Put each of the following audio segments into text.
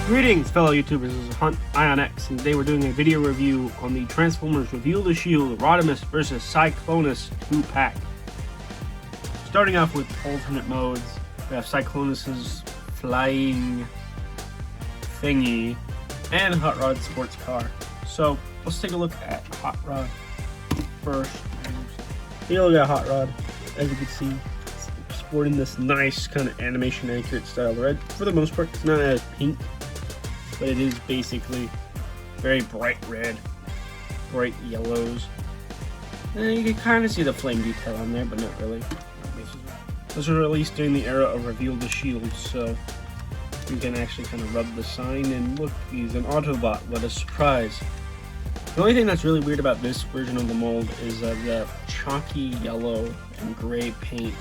Greetings, fellow YouTubers. This is Hunt IonX, and today we're doing a video review on the Transformers Reveal the Shield Rodimus vs. Cycloneus 2-pack. Starting off with alternate modes, we have Cycloneus' flying thingy and Hot Rod sports car. So let's take a look at Hot Rod first. Take a look at Hot Rod. As you can see, it's sporting this nice kind of animation accurate style red. For the most part, it's not as pink, but it is basically very bright red, bright yellows. And you can kind of see the flame detail on there, but not really. This was released during the era of Reveal the Shield, so you can actually kind of rub the sign and look, he's an Autobot. What a surprise. The only thing that's really weird about this version of the mold is the chalky yellow and gray paint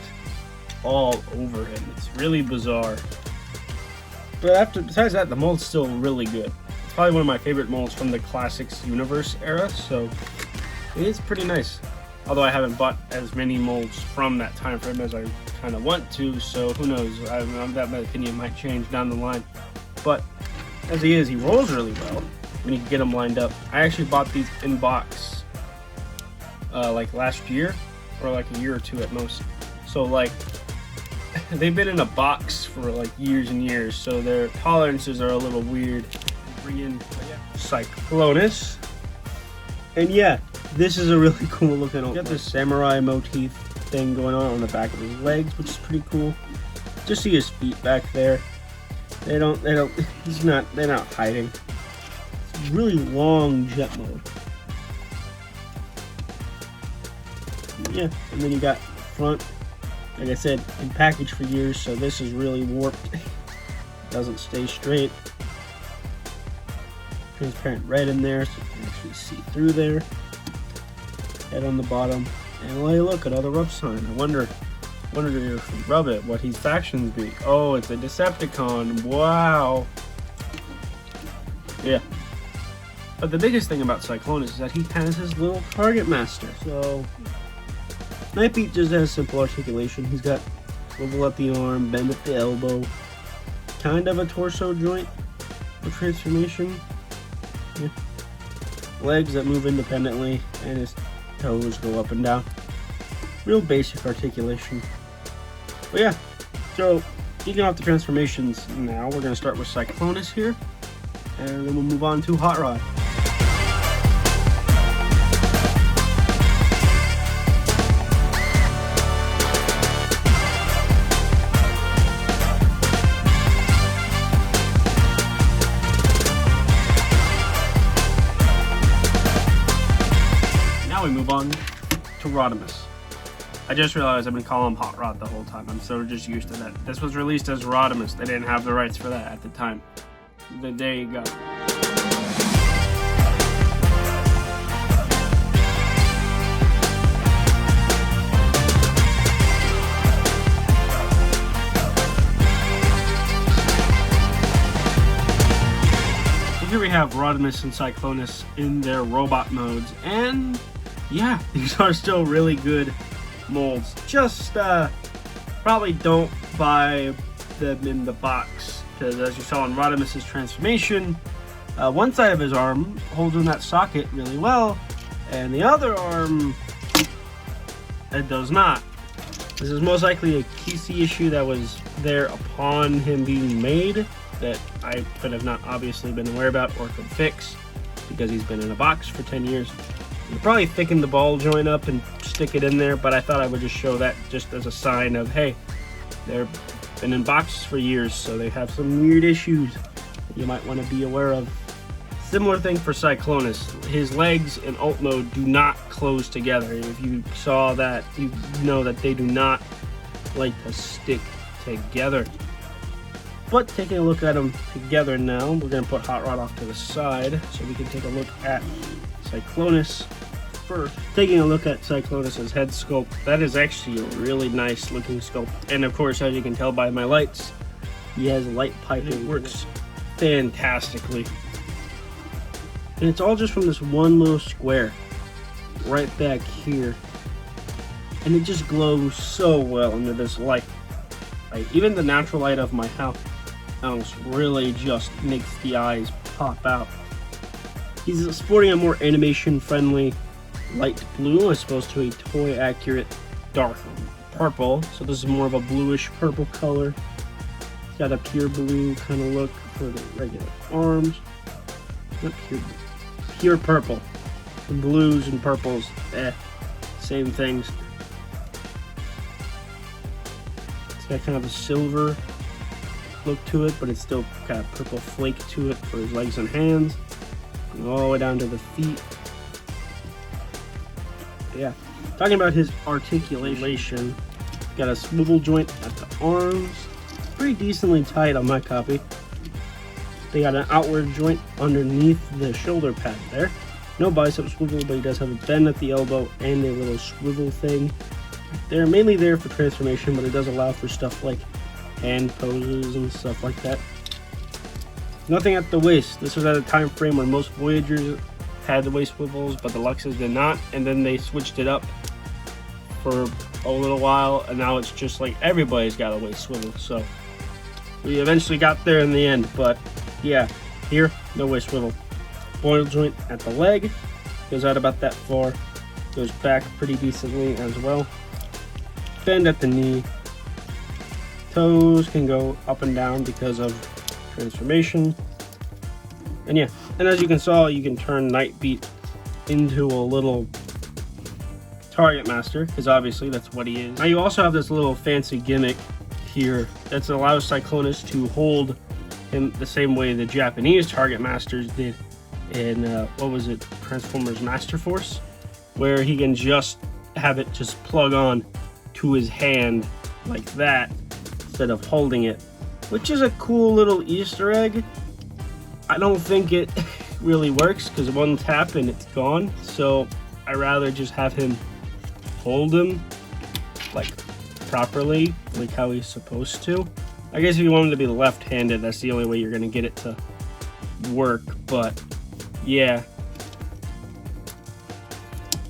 all over him. It's really bizarre. But besides that, the mold's still really good. It's probably one of my favorite molds from the Classics Universe era, so it is pretty nice. Although I haven't bought as many molds from that time frame as I kind of want to, so who knows, that my opinion might change down the line. But as he is, he rolls really well when you get them lined up. I actually bought these in box like last year, or like a year or two at most. So like, they've been in a box for like years and years, so their tolerances are a little weird. Bring in Cycloneus, and yeah, this is a really cool looking. You got this samurai motif thing going on the back of his legs, which is pretty cool. Just see his feet back there. They're not hiding. It's really long jet mode. Yeah, and then you got front. Like I said, in package for years, so this is really warped. Doesn't stay straight. Transparent red in there, so you can actually see through there. Head on the bottom, and look, another rub sign. I wonder if you rub it, what his factions be. Oh, it's a Decepticon. Wow. Yeah. But the biggest thing about Cycloneus is that he has his little target master. So Nightbeat just has simple articulation. He's got swivel at the arm, bend at the elbow, kind of a torso joint for transformation. Yeah. Legs that move independently, and his toes go up and down. Real basic articulation. But yeah, so kicking off the transformations now, we're going to start with Cycloneus here, and then we'll move on to Hot Rod. We move on to Rodimus. I just realized I've been calling him Hot Rod the whole time. I'm sort of just used to that. This was released as Rodimus. They didn't have the rights for that at the time. There you go. Here we have Rodimus and Cycloneus in their robot modes, and yeah, these are still really good molds. Just probably don't buy them in the box, because as you saw in Rodimus' transformation, one side of his arm holds in that socket really well, and the other arm, it does not. This is most likely a PC issue that was there upon him being made, that I could have not obviously been aware about or could fix, because he's been in a box for 10 years. You probably thicken the ball joint up and stick it in there, but I thought I would just show that just as a sign of, hey, they've been in boxes for years, so they have some weird issues that you might want to be aware of. Similar thing for Cycloneus. His legs in alt mode do not close together. If you saw that, you know that they do not like to stick together. But taking a look at them together now, we're going to put Hot Rod off to the side so we can take a look at Cycloneus first. Taking a look at Cycloneus' head sculpt, that is actually a really nice looking sculpt. And of course, as you can tell by my lights, he has light piping. It works fantastically. And it's all just from this one little square right back here. And it just glows so well under this light. Even the natural light of my house else really just makes the eyes pop out. He's sporting a more animation-friendly light blue as opposed to a toy-accurate dark purple. So this is more of a bluish purple color. It's got a pure blue kind of look for the regular arms. Not pure blue. Pure purple. The blues and purples, same things. It's got kind of a silver look to it, but it's still got a purple flake to it for his legs and hands. And all the way down to the feet. Yeah. Talking about his articulation, got a swivel joint at the arms. Pretty decently tight on my copy. They got an outward joint underneath the shoulder pad there. No bicep swivel, but he does have a bend at the elbow and a little swivel thing. They're mainly there for transformation, but it does allow for stuff like hand poses and stuff like that. Nothing at the waist. This was at a time frame where most Voyagers had the waist swivels, but the Luxes did not, and then they switched it up for a little while, and now it's just like everybody's got a waist swivel. So we eventually got there in the end, but yeah, here, no waist swivel. Boil joint at the leg, goes out about that far, goes back pretty decently as well. Bend at the knee. Toes can go up and down because of transformation. And yeah, and as you can saw, you can turn Nightbeat into a little target master, because obviously that's what he is. Now you also have this little fancy gimmick here that allows Cycloneus to hold him the same way the Japanese target masters did in what was it, Transformers Master Force, where he can just have it just plug on to his hand like that instead of holding it, which is a cool little Easter egg. I don't think it really works because one tap and it's gone, so I rather just have him hold him like properly, like how he's supposed to. I guess if you want him to be left-handed, that's the only way you're gonna get it to work, but yeah.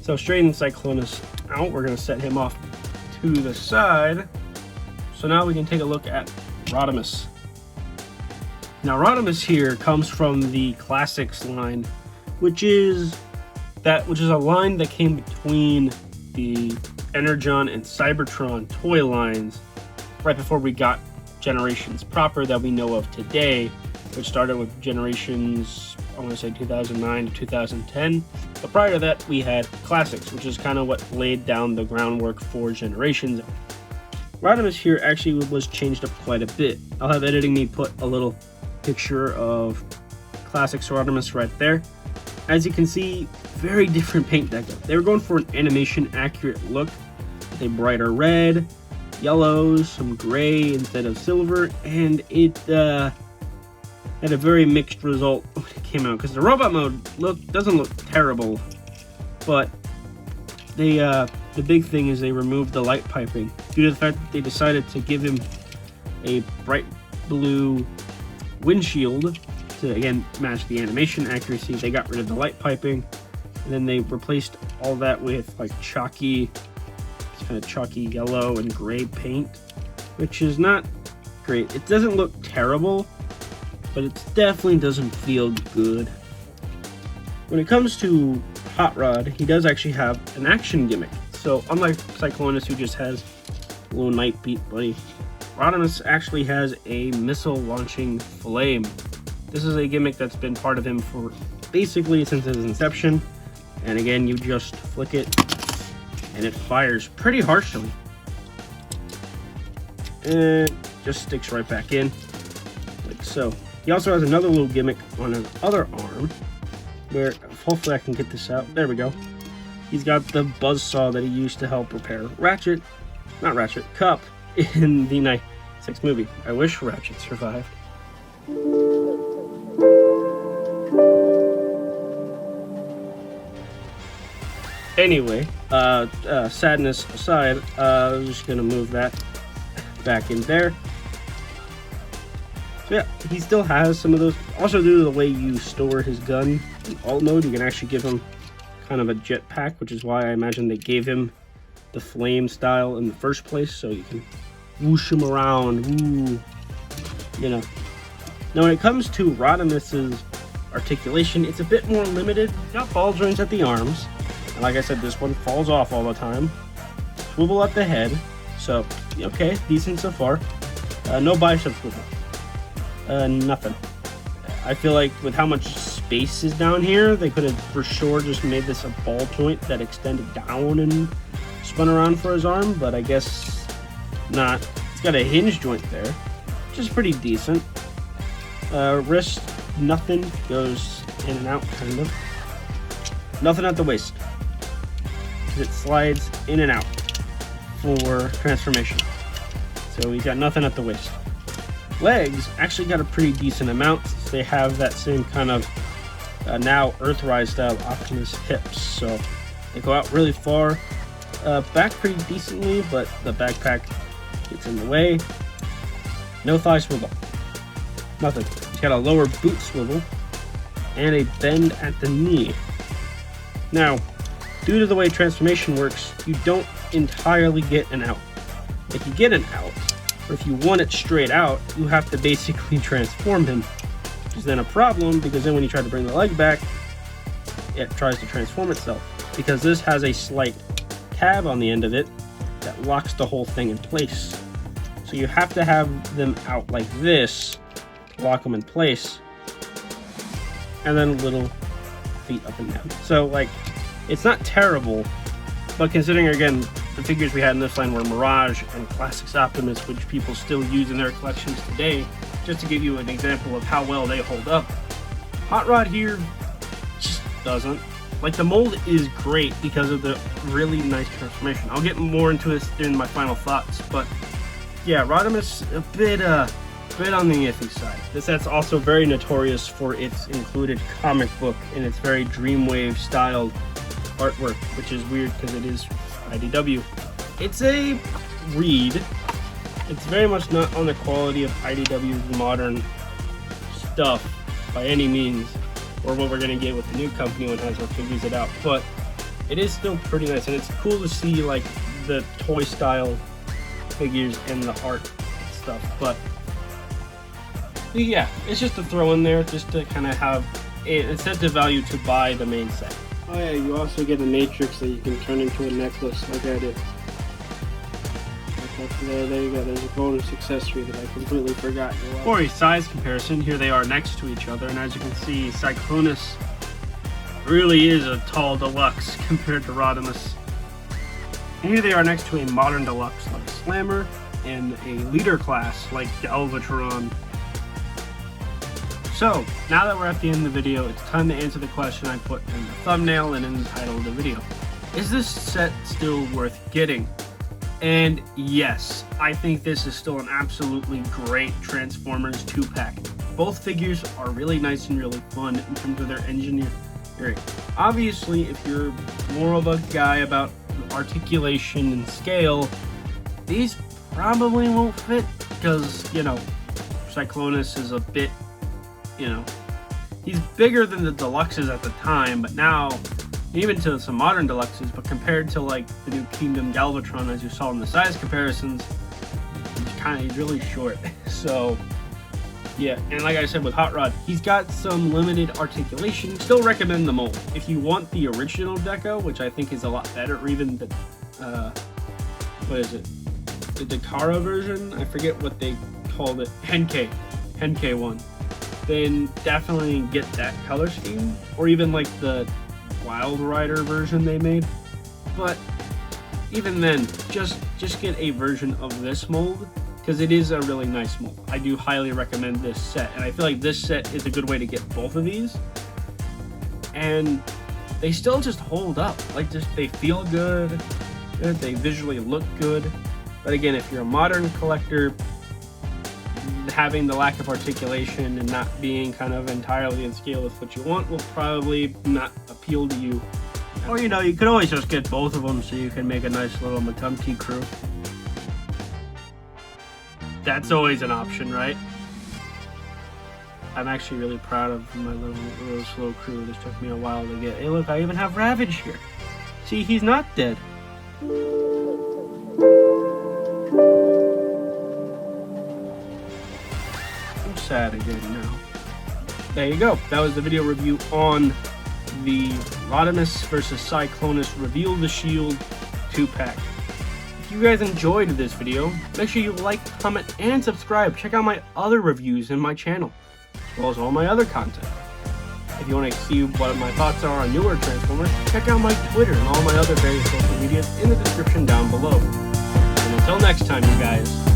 So straighten Cycloneus out. We're gonna set him off to the side. So now we can take a look at Rodimus. Now Rodimus here comes from the Classics line, which is a line that came between the Energon and Cybertron toy lines right before we got Generations proper that we know of today, which started with Generations, I want to say 2009 to 2010. But prior to that, we had Classics, which is kind of what laid down the groundwork for Generations. Rodimus here actually was changed up quite a bit. I'll have editing me put a little picture of Classics Rodimus right there. As you can see, very different paint deco. They were going for an animation accurate look with a brighter red, yellows, some gray instead of silver, and it had a very mixed result when it came out, because the robot mode doesn't look terrible, but the big thing is they removed the light piping due to the fact that they decided to give him a bright blue windshield to again match the animation accuracy. They got rid of the light piping, and then they replaced all that with like chalky, kind of chalky yellow and gray paint, which is not great. It doesn't look terrible, but it definitely doesn't feel good. When it comes to Hot Rod, he does actually have an action gimmick. So unlike Cycloneus, who just has a little Nightbeat buddy, Rodimus actually has a missile launching flame. This is a gimmick that's been part of him for basically since his inception. And again, you just flick it and it fires pretty harshly. And just sticks right back in, like so. He also has another little gimmick on his other arm, where hopefully I can get this out. There we go. He's got the buzzsaw that he used to help repair Cup in the 96 movie. I wish Ratchet survived. Anyway, sadness aside, I'm just gonna move that back in there. So yeah, he still has some of those. Also, due to the way you store his gun in alt mode, you can actually give him kind of a jetpack, which is why I imagine they gave him the flame style in the first place, so you can whoosh him around. Ooh, you know, Now when it comes to Rodimus's articulation, it's a bit more limited. It's got ball joints at the arms, and like I said, this one falls off all the time. Swivel at the head, so okay, decent so far. No bicep swivel. Nothing. I feel like with how much space is down here, they could have for sure just made this a ball joint that extended down and spun around for his arm, but I guess not. It's got a hinge joint there, which is pretty decent. Wrist, nothing, goes in and out, kind of. Nothing at the waist. It slides in and out for transformation. So he's got nothing at the waist. Legs actually got a pretty decent amount. They have that same kind of now Earthrise style Optimus hips, so they go out really far. Back pretty decently, but the backpack gets in the way. No thigh swivel. Nothing. He's got a lower boot swivel and a bend at the knee. Now, due to the way transformation works, you don't entirely get an out. If you get an out, or if you want it straight out, you have to basically transform him, which is then a problem, because then when you try to bring the leg back, it tries to transform itself, because this has a slight tab on the end of it that locks the whole thing in place. So you have to have them out like this to lock them in place, and then little feet up and down. So like, it's not terrible, but considering again the figures we had in this line were Mirage and Classics Optimus, which people still use in their collections today, just to give you an example of how well they hold up, Hot Rod here just doesn't. Like, the mold is great because of the really nice transformation. I'll get more into this in my final thoughts, but yeah, Rodimus a bit on the iffy side. This set's also very notorious for its included comic book and its very Dreamwave styled artwork, which is weird because it is IDW. It's a read. It's very much not on the quality of IDW's modern stuff by any means, or what we're going to get with the new company when Hasbro figures it out, but it is still pretty nice, and it's cool to see like the toy style figures and the art stuff. But yeah, it's just to throw in there just to kind of have an incentive value to buy the main set. Oh yeah, you also get a matrix that you can turn into a necklace like I did. There you go, there's a bonus accessory that I completely forgot. For a size comparison, here they are next to each other, and as you can see, Cycloneus really is a tall deluxe compared to Rodimus. And here they are next to a modern deluxe like Slammer and a leader class like Galvatron. So, now that we're at the end of the video, it's time to answer the question I put in the thumbnail and in the title of the video. Is this set still worth getting? And yes, I think this is still an absolutely great Transformers 2-pack. Both figures are really nice and really fun in terms of their engineering. Obviously, if you're more of a guy about articulation and scale, these probably won't fit because, you know, Cycloneus is a bit, you know, he's bigger than the deluxes at the time, but now even to some modern deluxes, but compared to like the new Kingdom Galvatron, as you saw in the size comparisons, he's really short. So yeah, and like I said with Hot Rod, he's got some limited articulation. Still recommend the mold. If you want the original deco, which I think is a lot better, or even the what is it, the Dakara version, I forget what they called it, Henkei one, then definitely get that color scheme, or even like the Wild Rider version they made. But even then, just get a version of this mold, because it is a really nice mold. I do highly recommend this set, and I feel like this set is a good way to get both of these, and they still just hold up. Like, just they feel good, they visually look good. But again, if you're a modern collector, having the lack of articulation and not being kind of entirely in scale with what you want will probably not appeal to you. Or, you know, you could always just get both of them so you can make a nice little Matumti crew. That's always an option, right? I'm actually really proud of my little slow crew. This took me a while to get. Hey look, I even have Ravage here. See, he's not dead. sad again now. There you go. That was the video review on the Rodimus vs. Cycloneus Reveal the Shield 2-pack. If you guys enjoyed this video, make sure you like, comment, and subscribe. Check out my other reviews in my channel, as well as all my other content. If you want to see what my thoughts are on newer Transformers, check out my Twitter and all my other various social medias in the description down below. And until next time, you guys,